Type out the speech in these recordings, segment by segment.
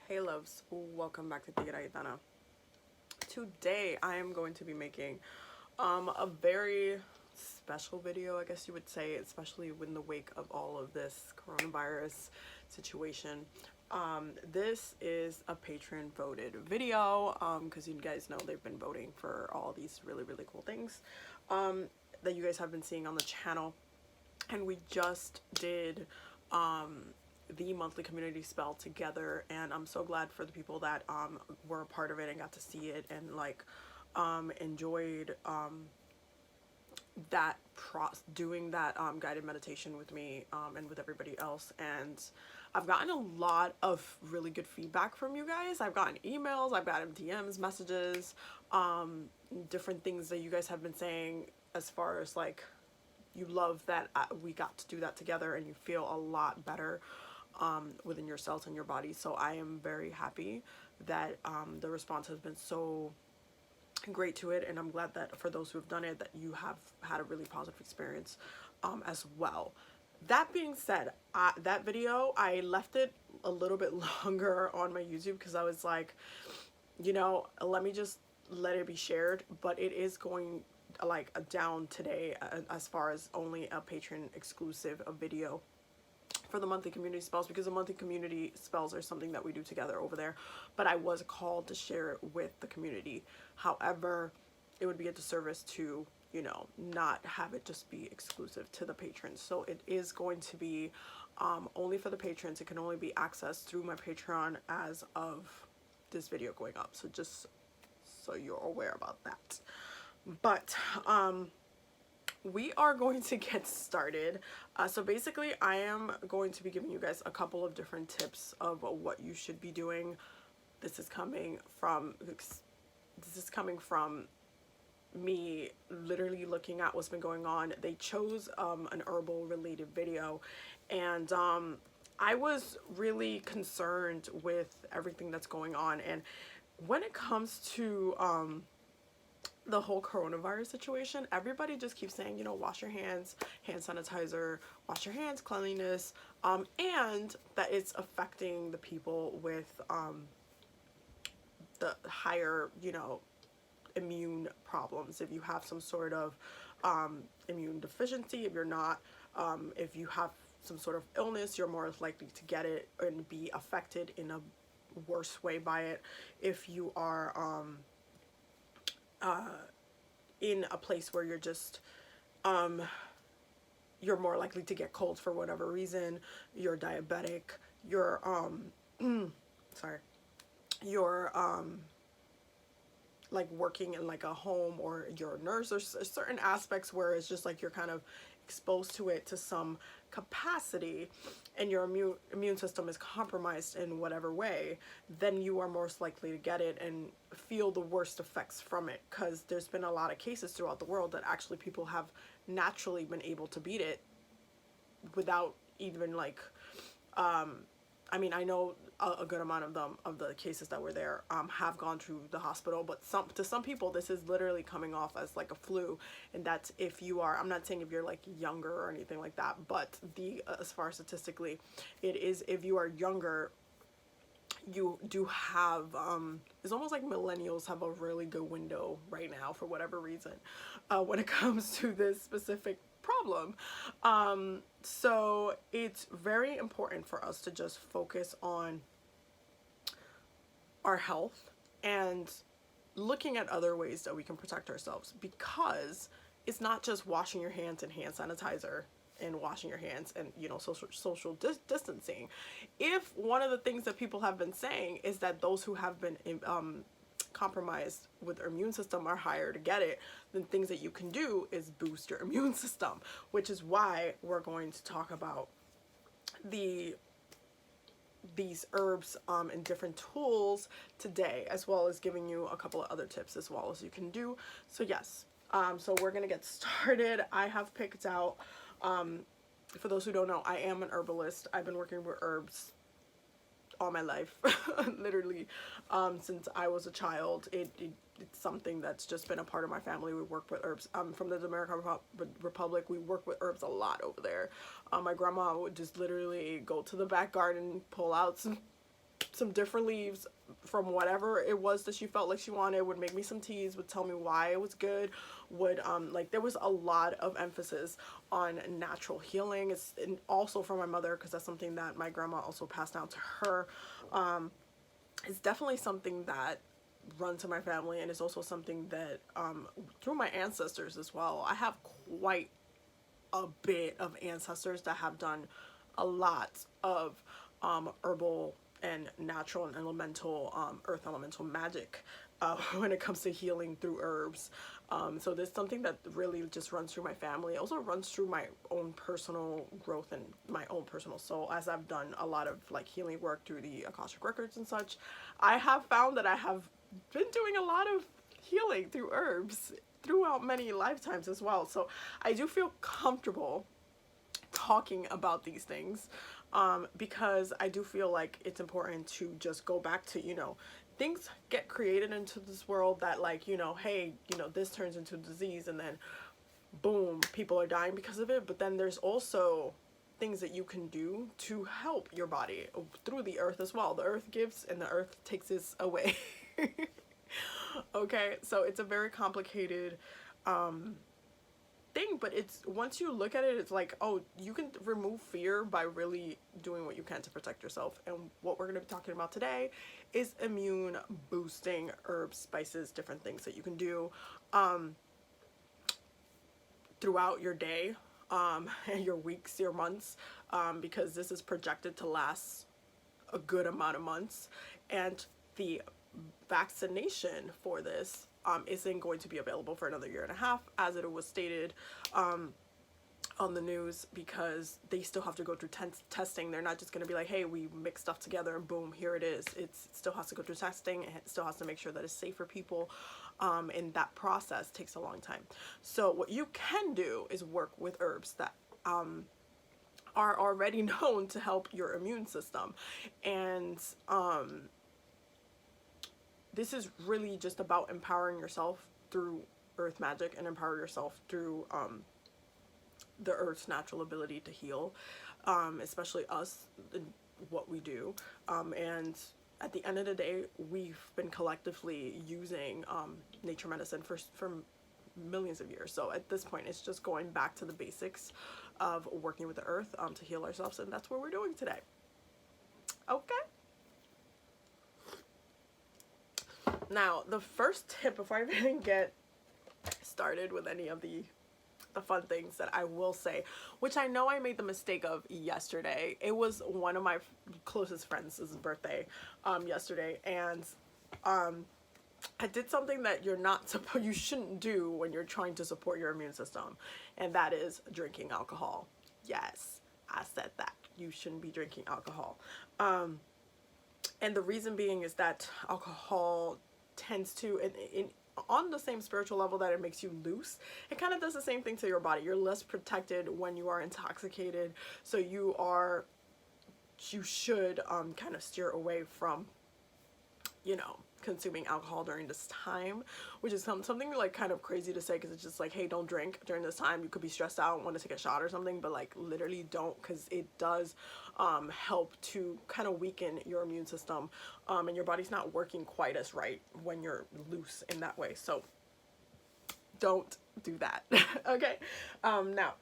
Hey loves, welcome back to TigeraGitana. Today I am going to be making a very special video, I guess you would say, especially in the wake of all of this coronavirus situation. This is a patron voted video because you guys know they've been voting for all these really cool things that you guys have been seeing on the channel, and we just did the monthly community spell together, and I'm so glad for the people that were a part of it and got to see it and like enjoyed doing that guided meditation with me and with everybody else. And I've gotten a lot of really good feedback from you guys. I've gotten emails, I've gotten DMs, messages, different things that you guys have been saying as far as like you love that we got to do that together and you feel a lot better within yourselves and your body. So I am very happy that the response has been so great to it, and I'm glad that for those who have done it that you have had a really positive experience as well. That being said, that video, I left it a little bit longer on my YouTube because I was like, you know, let me just let it be shared, but it is going like down today as far as only a patron exclusive video for the monthly community spells, because the monthly community spells are something that we do together over there, but I was called to share it with the community. However, it would be a disservice to, you know, not have it just be exclusive to the patrons. So it is going to be only for the patrons. It can only be accessed through my Patreon as of this video going up, so just so you're aware about that. But we are going to get started. So basically I am going to be giving you guys a couple of different tips of what you should be doing. This is coming from me literally looking at what's been going on. They chose an herbal related video, and I was really concerned with everything that's going on. And when it comes to the whole coronavirus situation, everybody just keeps saying, you know, wash your hands, hand sanitizer, wash your hands, cleanliness, and that it's affecting the people with the higher, you know, immune problems. If you have some sort of immune deficiency, if you're not, if you have some sort of illness, you're more likely to get it and be affected in a worse way by it. If you are in a place where you're just you're more likely to get colds for whatever reason, you're diabetic, you're sorry, you're like working in like a home, or you're a nurse, or certain aspects where it's just like you're kind of exposed to it to some capacity, and your immune system is compromised in whatever way, then you are most likely to get it and feel the worst effects from it. Because there's been a lot of cases throughout the world that actually people have naturally been able to beat it without even like I mean, I know a good amount of them, of the cases that were there, have gone to the hospital, but to some people this is literally coming off as like a flu. And that's if you are, I'm not saying if you're like younger or anything like that, but as far as statistically, it is if you are younger, you do have it's almost like millennials have a really good window right now for whatever reason when it comes to this specific problem. So it's very important for us to just focus on our health and looking at other ways that we can protect ourselves, because it's not just washing your hands and hand sanitizer and washing your hands and, you know, social distancing. If one of the things that people have been saying is that those who have been compromised with their immune system are higher to get it, then things that you can do is boost your immune system, which is why we're going to talk about these herbs and different tools today, as well as giving you a couple of other tips as well as you can do. So yes, so we're gonna get started. I have picked out, for those who don't know, I am an herbalist. I've been working with herbs all my life, literally, since I was a child. It's something that's just been a part of my family. We work with herbs. From the Dominican Republic, we work with herbs a lot over there. My grandma would just literally go to the back garden, pull out some some different leaves from whatever it was that she felt like she wanted, would make me some teas, would tell me why it was good, would like there was a lot of emphasis on natural healing. It's and also from my mother, because that's something that my grandma also passed down to her. It's definitely something that runs in my family, and it's also something that through my ancestors as well. I have quite a bit of ancestors that have done a lot of herbal and natural and elemental earth elemental magic when it comes to healing through herbs. So there's something that really just runs through my family. It also runs through my own personal growth and my own personal soul, as I've done a lot of like healing work through the Akashic records and such. I have found that I have been doing a lot of healing through herbs throughout many lifetimes as well. So I do feel comfortable talking about these things, because I do feel like it's important to just go back to, you know, things get created into this world that, like, you know, hey, you know, this turns into disease and then boom, people are dying because of it. But then there's also things that you can do to help your body through the earth as well. The earth gives and the earth takes this away. Okay, so it's a very complicated thing, but it's, once you look at it, it's like, oh, you can remove fear by really doing what you can to protect yourself. And what we're going to be talking about today is immune boosting herbs, spices, different things that you can do throughout your day, and your weeks, your months, because this is projected to last a good amount of months, and the vaccination for this isn't going to be available for another 1.5 years, as it was stated on the news, because they still have to go through testing. They're not just going to be like, hey, we mix stuff together and boom, here it is. It still has to go through testing, and it still has to make sure that it's safe for people, and that process takes a long time. So what you can do is work with herbs that are already known to help your immune system. And this is really just about empowering yourself through earth magic, and empower yourself through the earth's natural ability to heal, especially us, what we do. And at the end of the day, we've been collectively using nature medicine for millions of years. So at this point, it's just going back to the basics of working with the earth to heal ourselves, and that's what we're doing today. Okay. Now, the first tip, before I even get started with any of the fun things that I will say, which I know I made the mistake of yesterday. It was one of my closest friends' birthday yesterday, and I did something that you shouldn't do when you're trying to support your immune system, and that is drinking alcohol. Yes, I said that. You shouldn't be drinking alcohol. And the reason being is that alcohol tends to, on the same spiritual level that it makes you loose, it kind of does the same thing to your body. You're less protected when you are intoxicated, so you should kind of steer away from, you know, consuming alcohol during this time, which is something like kind of crazy to say, because it's just like, hey, don't drink during this time. You could be stressed out and want to take a shot or something, but like literally don't, because it does help to kind of weaken your immune system, and your body's not working quite as right when you're loose in that way. So don't do that. Okay. Now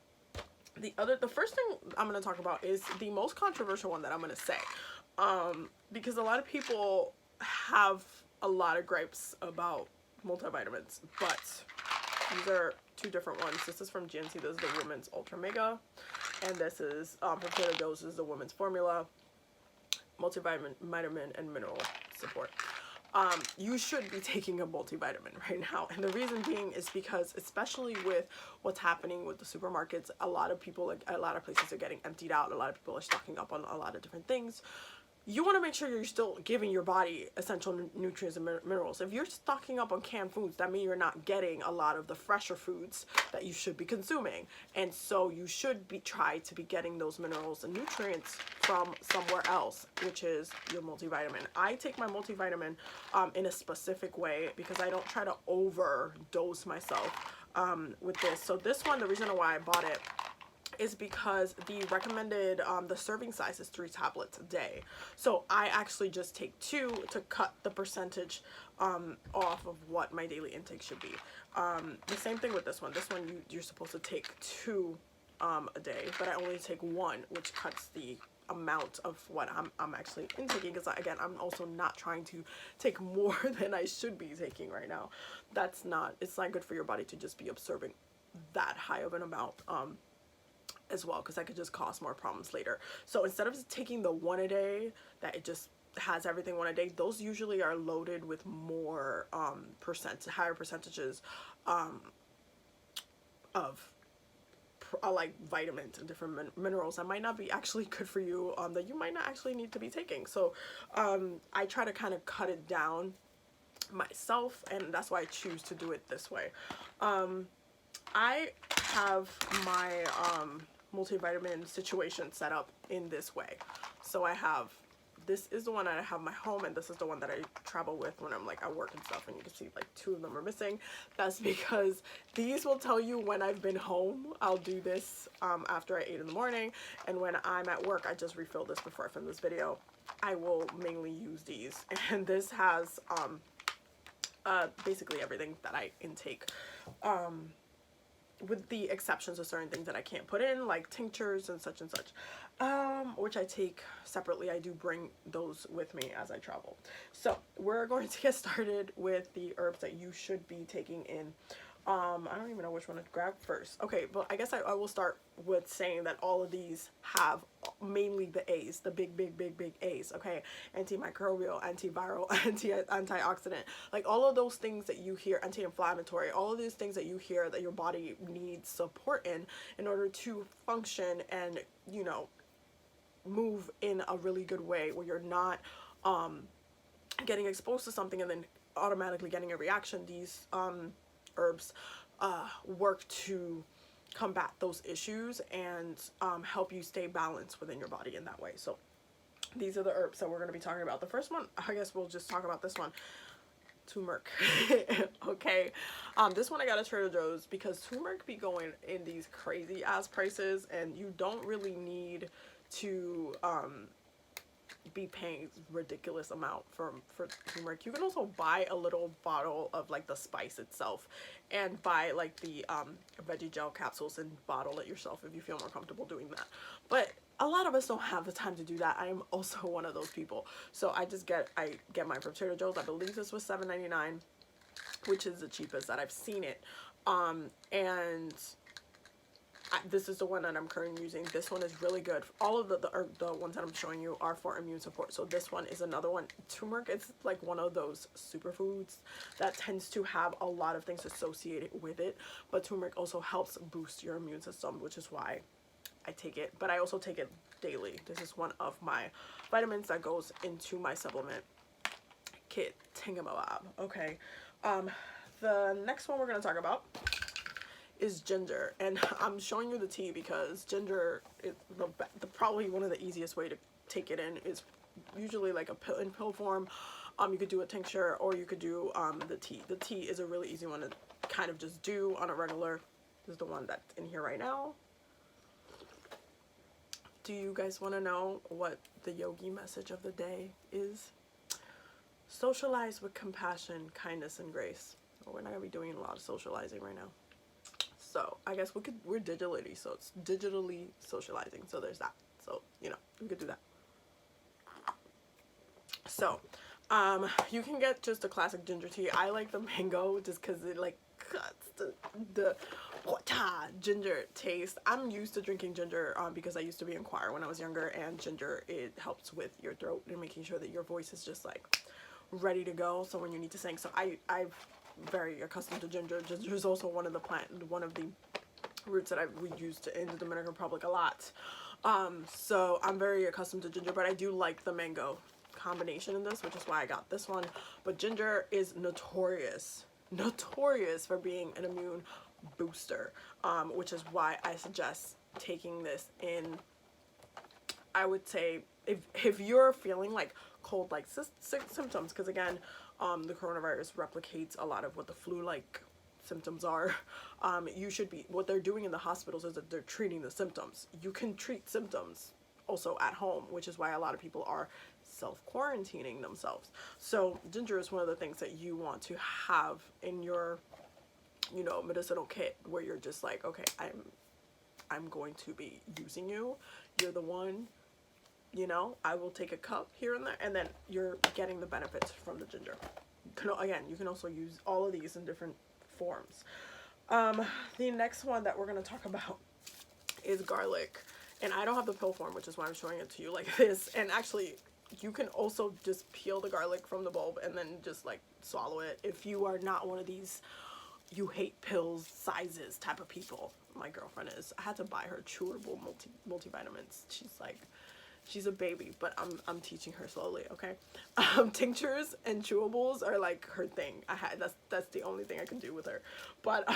the first thing I'm going to talk about is the most controversial one that I'm going to say, because a lot of people have a lot of gripes about multivitamins, but these are two different ones. This is from GNC. This is the Women's Ultra Mega, and this is from Trader Joe's. This is the Women's Formula multivitamin and mineral support. You should be taking a multivitamin right now, and the reason being is because, especially with what's happening with the supermarkets, a lot of people, like a lot of places are getting emptied out. A lot of people are stocking up on a lot of different things. You want to make sure you're still giving your body essential nutrients and minerals. If you're stocking up on canned foods, that means you're not getting a lot of the fresher foods that you should be consuming. And so you should try to be getting those minerals and nutrients from somewhere else, which is your multivitamin. I take my multivitamin in a specific way, because I don't try to overdose myself with this. So this one, the reason why I bought it is because the recommended the serving size is 3 tablets a day. So I actually just take 2 to cut the percentage off of what my daily intake should be. The same thing with this one. This one you're supposed to take 2 a day, but I only take 1, which cuts the amount of what I'm actually intaking, because again, I'm also not trying to take more than I should be taking right now. It's not good for your body to just be absorbing that high of an amount as well, because that could just cause more problems later. So instead of taking the 1 a day that it just has everything 1 a day, those usually are loaded with more higher percentages of like vitamins and different minerals that might not be actually good for you, that you might not actually need to be taking. So I try to kind of cut it down myself, and that's why I choose to do it this way. I have my multivitamin situation set up in this way. So this is the one that I have in my home, and this is the one that I travel with when I'm like at work and stuff, and you can see like 2 of them are missing. That's because these will tell you when I've been home. I'll do this after I ate in the morning, and when I'm at work I just refill this before I film this video. I will mainly use these, and this has basically everything that I intake, with the exceptions of certain things that I can't put in, like tinctures and such, which I take separately. I do bring those with me as I travel. So we're going to get started with the herbs that you should be taking in. I don't even know which one to grab first. Okay, but I guess I will start with saying that all of these have mainly the A's, the big A's, okay? Antimicrobial, antiviral, antioxidant. Like all of those things that you hear, anti-inflammatory, all of these things that you hear that your body needs support in order to function and, you know, move in a really good way, where you're not getting exposed to something and then automatically getting a reaction. These herbs work to combat those issues and help you stay balanced within your body in that way. So these are the herbs that we're going to be talking about. The first one, I guess we'll just talk about this one, turmeric. Okay, this one I got at Trader Joe's because turmeric be going in these crazy ass prices, and you don't really need to be paying ridiculous amount for turmeric. You can also buy a little bottle of like the spice itself, and buy like the veggie gel capsules and bottle it yourself if you feel more comfortable doing that. But a lot of us don't have the time to do that. I am also one of those people. So I get mine from Trader Joe's. I believe this was $7.99, which is the cheapest that I've seen it. And this is the one that I'm currently using. This one is really good. All of the ones that I'm showing you are for immune support. So this one is another one. Turmeric is like one of those superfoods that tends to have a lot of things associated with it. But turmeric also helps boost your immune system, which is why I take it. But I also take it daily. This is one of my vitamins that goes into my supplement kit thingamabab. Okay. The next one we're going to talk about is ginger, and I'm showing you the tea because ginger is probably one of the easiest way to take it in. Is usually like in pill form. You could do a tincture, or you could do the tea. The tea is a really easy one to kind of just do on a regular. This is the one that's in here right now. Do you guys want to know what the yogi message of the day is? Socialize with compassion, kindness, and grace. Well, we're not gonna be doing a lot of socializing right now. So I guess we're digitally, so it's digitally socializing. So there's that. So, you know, we could do that. So, you can get just a classic ginger tea. I like the mango just because it like cuts the ginger taste. I'm used to drinking ginger because I used to be in choir when I was younger, and ginger, it helps with your throat and making sure that your voice is just like ready to go. So when you need to sing, so I've very accustomed to ginger. Ginger is also one of the roots that we used in the Dominican Republic a lot. So I'm very accustomed to ginger, but I do like the mango combination in this, which is why I got this one. But ginger is notorious for being an immune booster, which is why I suggest taking this in. I would say if you're feeling like cold-like symptoms, because again, the coronavirus replicates a lot of what the flu-like symptoms are, you should be, what they're doing in the hospitals is that they're treating the symptoms. You can treat symptoms also at home, which is why a lot of people are self-quarantining themselves. So ginger is one of the things that you want to have in your, you know, medicinal kit, where you're just like, okay, I'm going to be using you. You're the one, you know, I will take a cup here and there, and then you're getting the benefits from the ginger. Again, you can also use all of these in different forms. The next one that we're going to talk about is garlic. And I don't have the pill form, which is why I'm showing it to you like this. And actually, you can also just peel the garlic from the bulb and then just like swallow it. If you are not one of these you hate pills sizes type of people, my girlfriend is. I had to buy her chewable multivitamins. She's a baby, but I'm teaching her slowly, okay? Tinctures and chewables are like her thing. That's the only thing I can do with her. But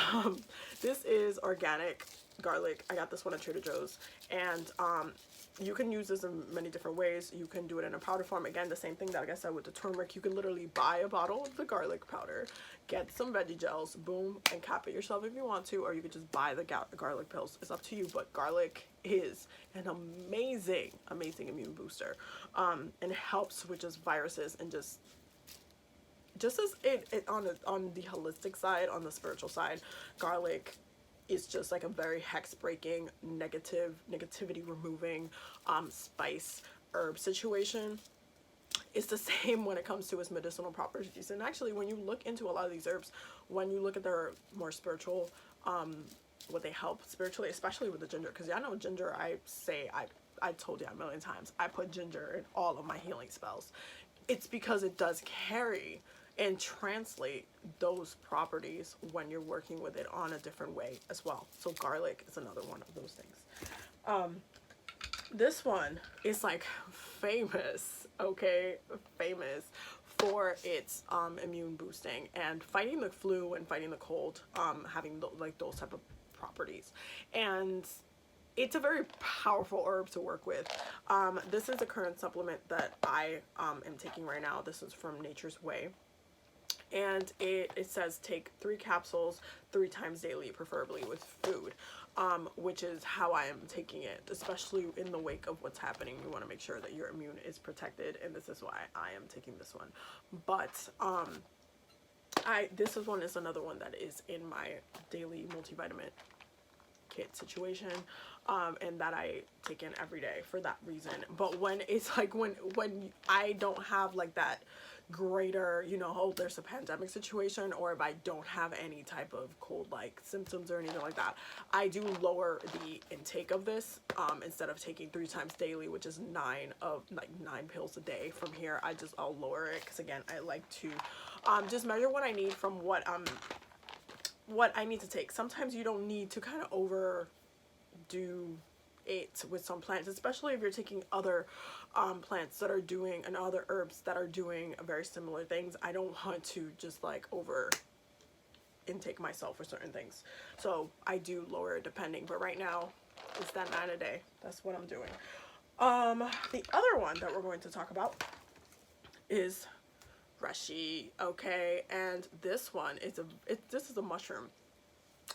this is organic garlic. I got this one at Trader Joe's, and you can use this in many different ways. You can do it in a powder form. Again, the same thing that like I said with the turmeric. You can literally buy a bottle of the garlic powder, get some veggie gels, boom, and cap it yourself if you want to, or you could just buy the garlic pills. It's up to you, but garlic is an amazing immune booster, and it helps with just viruses, and just as it on the holistic side, on the spiritual side, garlic is just like a very hex breaking, negativity removing spice herb situation. It's the same when it comes to its medicinal properties. And actually, when you look into a lot of these herbs, when you look at their more spiritual, what they help spiritually, especially with the ginger, because I know ginger, I told you a million times, I put ginger in all of my healing spells. It's because it does carry and translate those properties when you're working with it on a different way as well. So garlic is another one of those things. This one is like famous, okay, famous for its immune boosting and fighting the flu and fighting the cold, having like those type of properties. And it's a very powerful herb to work with. This is a current supplement that I am taking right now. This is from Nature's Way. And it says take 3 capsules 3 times daily, preferably with food, which is how I am taking it, especially in the wake of what's happening. You want to make sure that your immune is protected, and this is why I am taking this one. But this one is another one that is in my daily multivitamin kit situation, and that I take in every day for that reason. But when it's like when I don't have like that greater, you know, oh, there's a pandemic situation, or if I don't have any type of cold-like symptoms or anything like that, I do lower the intake of this. Instead of taking 3 times daily, which is 9 pills a day, from here I'll lower it, because again, I like to just measure what I need from what I need to take. Sometimes you don't need to kind of overdo it with some plants, especially if you're taking other plants that are doing, and other herbs that are doing very similar things. I don't want to just like over intake myself for certain things, so I do lower it depending. But right now it's that 9 a day. That's what I'm doing. The other one that we're going to talk about is Reishi, okay? And this one is this is a mushroom.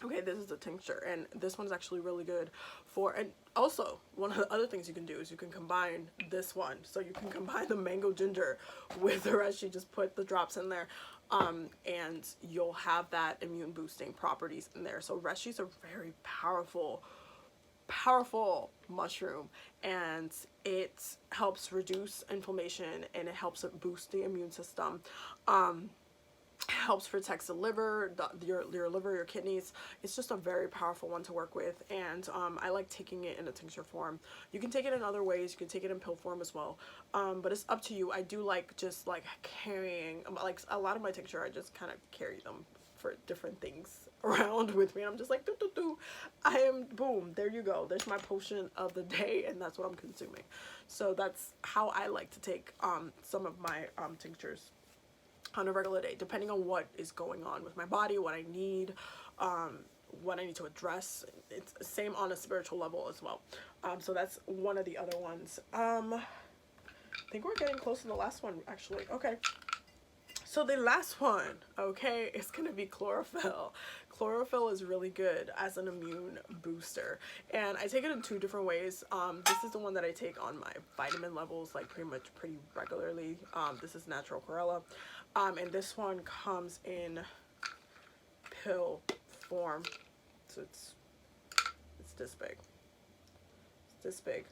Okay, this is a tincture, and this one's actually really good for, and also one of the other things you can do is you can combine this one. So you can combine the mango ginger with the Reishi, just put the drops in there, and you'll have that immune boosting properties in there. So Reishi's a very powerful mushroom, and it helps reduce inflammation, and it helps boost the immune system. Helps protect the liver, your liver, your kidneys. It's just a very powerful one to work with, and I like taking it in a tincture form. You can take it in other ways. You can take it in pill form as well, but it's up to you. I do like just like carrying, like a lot of my tincture, I just kind of carry them for different things around with me, and I'm just like, I am, boom, there you go, there's my potion of the day, and that's what I'm consuming. So that's how I like to take some of my tinctures on a regular day, depending on what is going on with my body, what I need to address. It's the same on a spiritual level as well. So that's one of the other ones. I think we're getting close to the last one, actually. Okay. So the last one, okay, is going to be chlorophyll. chlorophyll is really good as an immune booster, and I take it in two different ways. This is the one that I take on my vitamin levels like pretty regularly. This is natural chlorella, and this one comes in pill form, so it's this big. It's this big.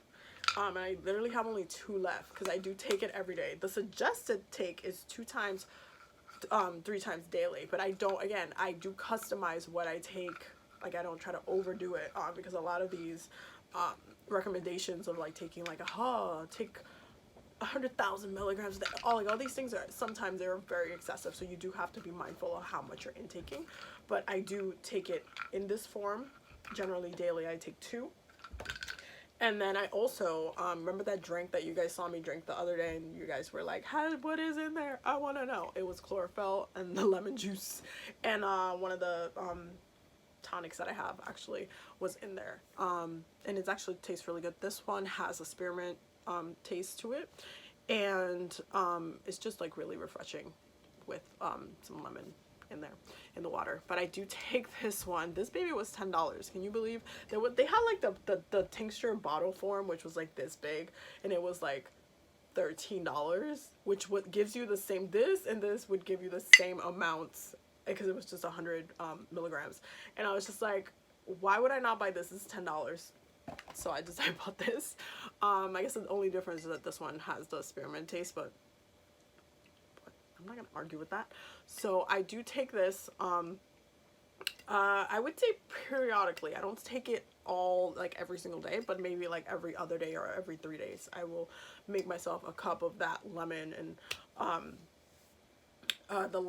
And I literally have only 2 left because I do take it every day. The suggested take is 3 times daily, but I do customize what I take. Like, I don't try to overdo it, because a lot of these recommendations of like taking like take 100,000 milligrams, all these things are sometimes they're very excessive, so you do have to be mindful of how much you're intaking. But I do take it in this form generally daily. I take 2. And then I also, remember that drink that you guys saw me drink the other day and you guys were like, what is in there? I want to know. It was chlorophyll and the lemon juice. And one of the tonics that I have actually was in there. And it actually tastes really good. This one has a spearmint taste to it. And it's just like really refreshing with some lemon in there in the water. But I do take this one. This baby was $10. Can you believe they had like the tincture bottle form, which was like this big, and it was like $13, which what gives you the same, this and this would give you the same amounts because it was just 100 milligrams. And I was just like, why would I not buy this? This is $10. So I bought this. I guess the only difference is that this one has the spearmint taste, but I'm not gonna argue with that. So I do take this. I would say periodically. I don't take it all like every single day, but maybe like every other day or every 3 days. I will make myself a cup of that lemon and the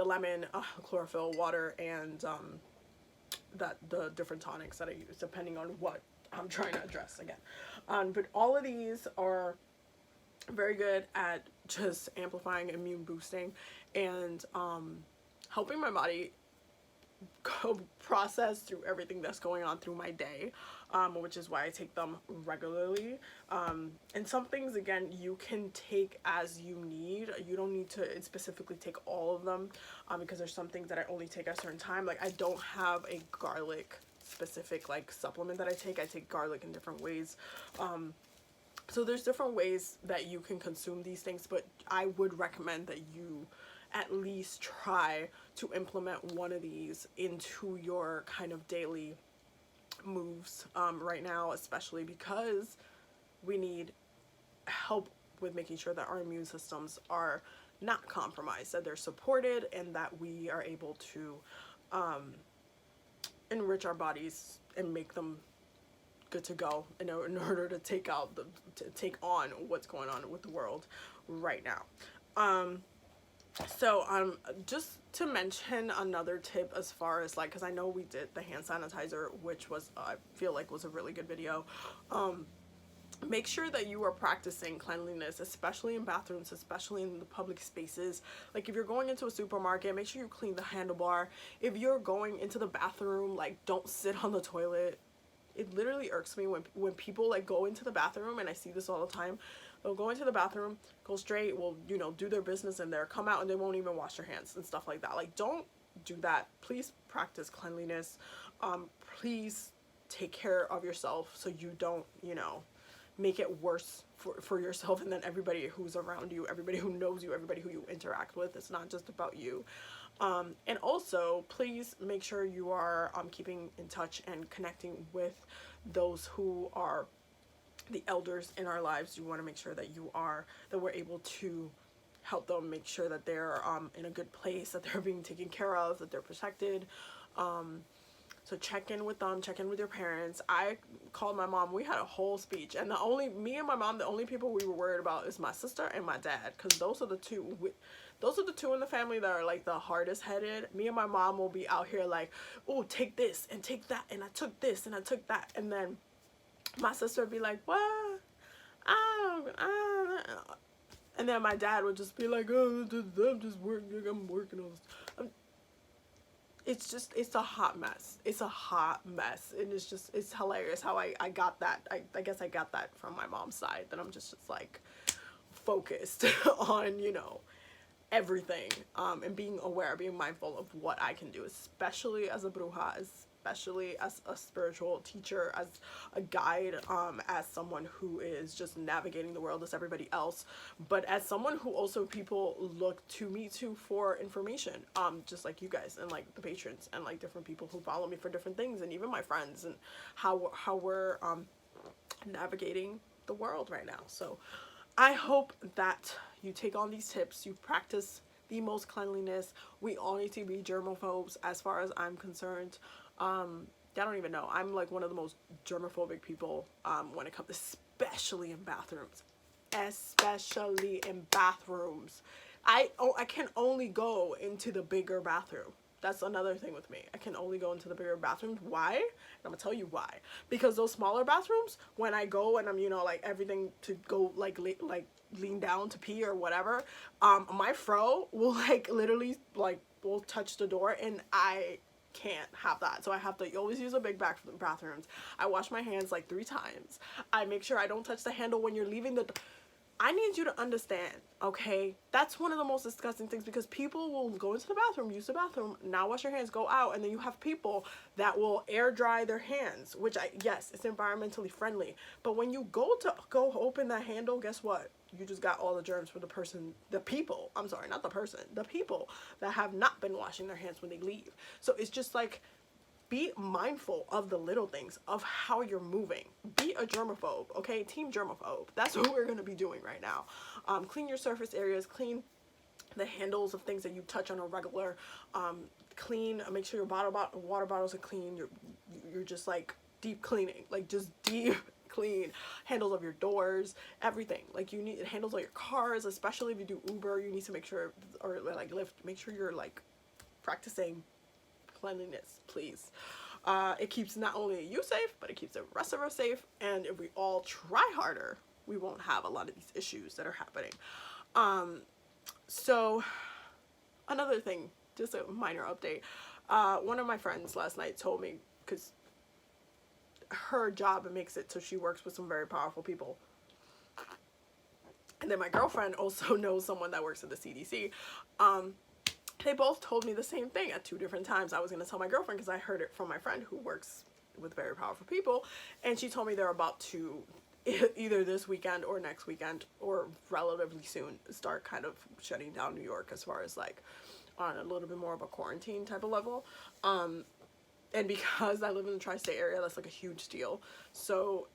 lemon, chlorophyll water, and the different tonics that I use depending on what I'm trying to address again. But all of these are very good at just amplifying immune boosting and helping my body process through everything that's going on through my day, which is why I take them regularly. And some things, again, you can take as you need. You don't need to specifically take all of them, because there's some things that I only take at a certain time. Like, I don't have a garlic specific like supplement that I take garlic in different ways. So there's different ways that you can consume these things, but I would recommend that you at least try to implement one of these into your kind of daily moves right now, especially because we need help with making sure that our immune systems are not compromised, that they're supported, and that we are able to enrich our bodies and make them good to go in order to take on what's going on with the world right now. So just to mention another tip as far as like, because I know we did the hand sanitizer, which was I feel like was a really good video. Make sure that you are practicing cleanliness, especially in bathrooms, especially in the public spaces. Like, if you're going into a supermarket, make sure you clean the handlebar. If you're going into the bathroom, like, don't sit on the toilet. It literally irks me when people like go into the bathroom, and I see this all the time. They'll go into the bathroom, go straight, will, you know, do their business in there, come out, and they won't even wash their hands and stuff like that. Like, don't do that. Please practice cleanliness. Please take care of yourself so you don't, you know, make it worse for yourself and then everybody who's around you, everybody who knows you, everybody who you interact with. It's not just about you. And also, please make sure you are keeping in touch and connecting with those who are the elders in our lives. You want to make sure that we're able to help them, make sure that they're in a good place, that they're being taken care of, that they're protected. So check in with them, check in with your parents. I called my mom. We had a whole speech, and me and my mom, the only people we were worried about is my sister and my dad, because those are the two in the family that are like the hardest headed. Me and my mom will be out here like, oh, take this and take that, and I took this and I took that, and then my sister would be like, what? And then my dad would just be like, oh, I'm just working, I'm working on this. It's a hot mess. It's a hot mess. And it's hilarious how I got that. I guess I got that from my mom's side, that I'm just like focused on, you know, everything, and being aware, being mindful of what I can do, especially as a bruja, especially as a spiritual teacher, as a guide, as someone who is just navigating the world as everybody else, but as someone who also people look to me to for information, just like you guys and like the patrons and like different people who follow me for different things, and even my friends, and how we're navigating the world right now. So I hope that you take on these tips, you practice the most cleanliness. We all need to be germophobes as far as I'm concerned. I don't even know. I'm like one of the most germophobic people when it comes, especially in bathrooms. Especially in bathrooms. I can only go into the bigger bathroom. That's another thing with me. I can only go into the bigger bathrooms. Why? And I'm gonna tell you why. Because those smaller bathrooms, when I go and I'm, you know, like everything to go like lean down to pee or whatever, my fro will like literally like will touch the door, and I can't have that. So I have to always use a big bathrooms. I wash my hands like 3 times. I make sure I don't touch the handle when you're leaving the I need you to understand, okay? That's one of the most disgusting things, because people will go into the bathroom, use the bathroom, now wash your hands, go out, and then you have people that will air dry their hands, which yes, it's environmentally friendly. But when you go open that handle, guess what? You just got all the germs for the people, I'm sorry, not the person, the people that have not been washing their hands when they leave. So it's just like, be mindful of the little things, of how you're moving. Be a germaphobe, okay? Team germaphobe. That's what we're going to be doing right now. Clean your surface areas. Clean the handles of things that you touch on a regular. Clean. Make sure your water bottles are clean. You're just like deep cleaning. Like just deep clean. Handles of your doors. Everything. Like you need handles of your cars, especially if you do Uber. You need to make sure, or like Lyft, make sure you're like practicing cleanliness, please. It keeps not only you safe, but it keeps the rest of us safe, and if we all try harder, we won't have a lot of these issues that are happening. So another thing, just a minor update, one of my friends last night told me, because her job makes it so she works with some very powerful people, and then my girlfriend also knows someone that works at the CDC. They both told me the same thing at 2 different times. I was going to tell my girlfriend because I heard it from my friend who works with very powerful people, and she told me they're about to either this weekend or next weekend or relatively soon start kind of shutting down New York as far as like on a little bit more of a quarantine type of level. And because I live in the tri-state area, that's like a huge deal. So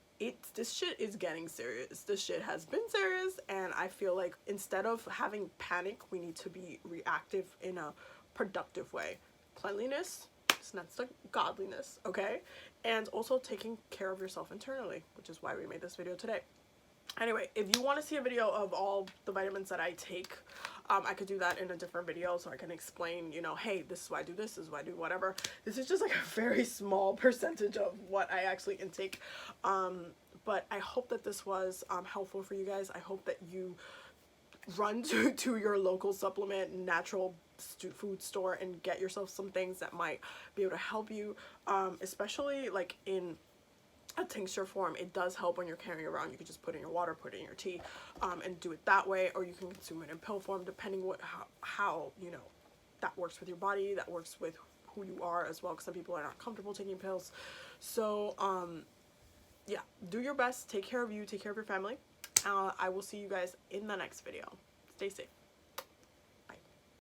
this shit is getting serious. This shit has been serious, and I feel like instead of having panic, we need to be reactive in a productive way. Cleanliness, it's not like godliness, okay? And also taking care of yourself internally, which is why we made this video today. Anyway, if you want to see a video of all the vitamins that I take, I could do that in a different video, so I can explain, you know, hey, this is why I do this is why I do whatever. This is just like a very small percentage of what I actually intake. But I hope that this was helpful for you guys. I hope that you run to your local supplement natural food store and get yourself some things that might be able to help you, especially like in a tincture form. It does help when you're carrying around. You can just put in your water, put it in your tea, and do it that way, or you can consume it in pill form, depending how you know that works with your body, that works with who you are as well, because some people are not comfortable taking pills. So yeah, do your best, take care of you, take care of your family. I will see you guys in the next video. Stay safe.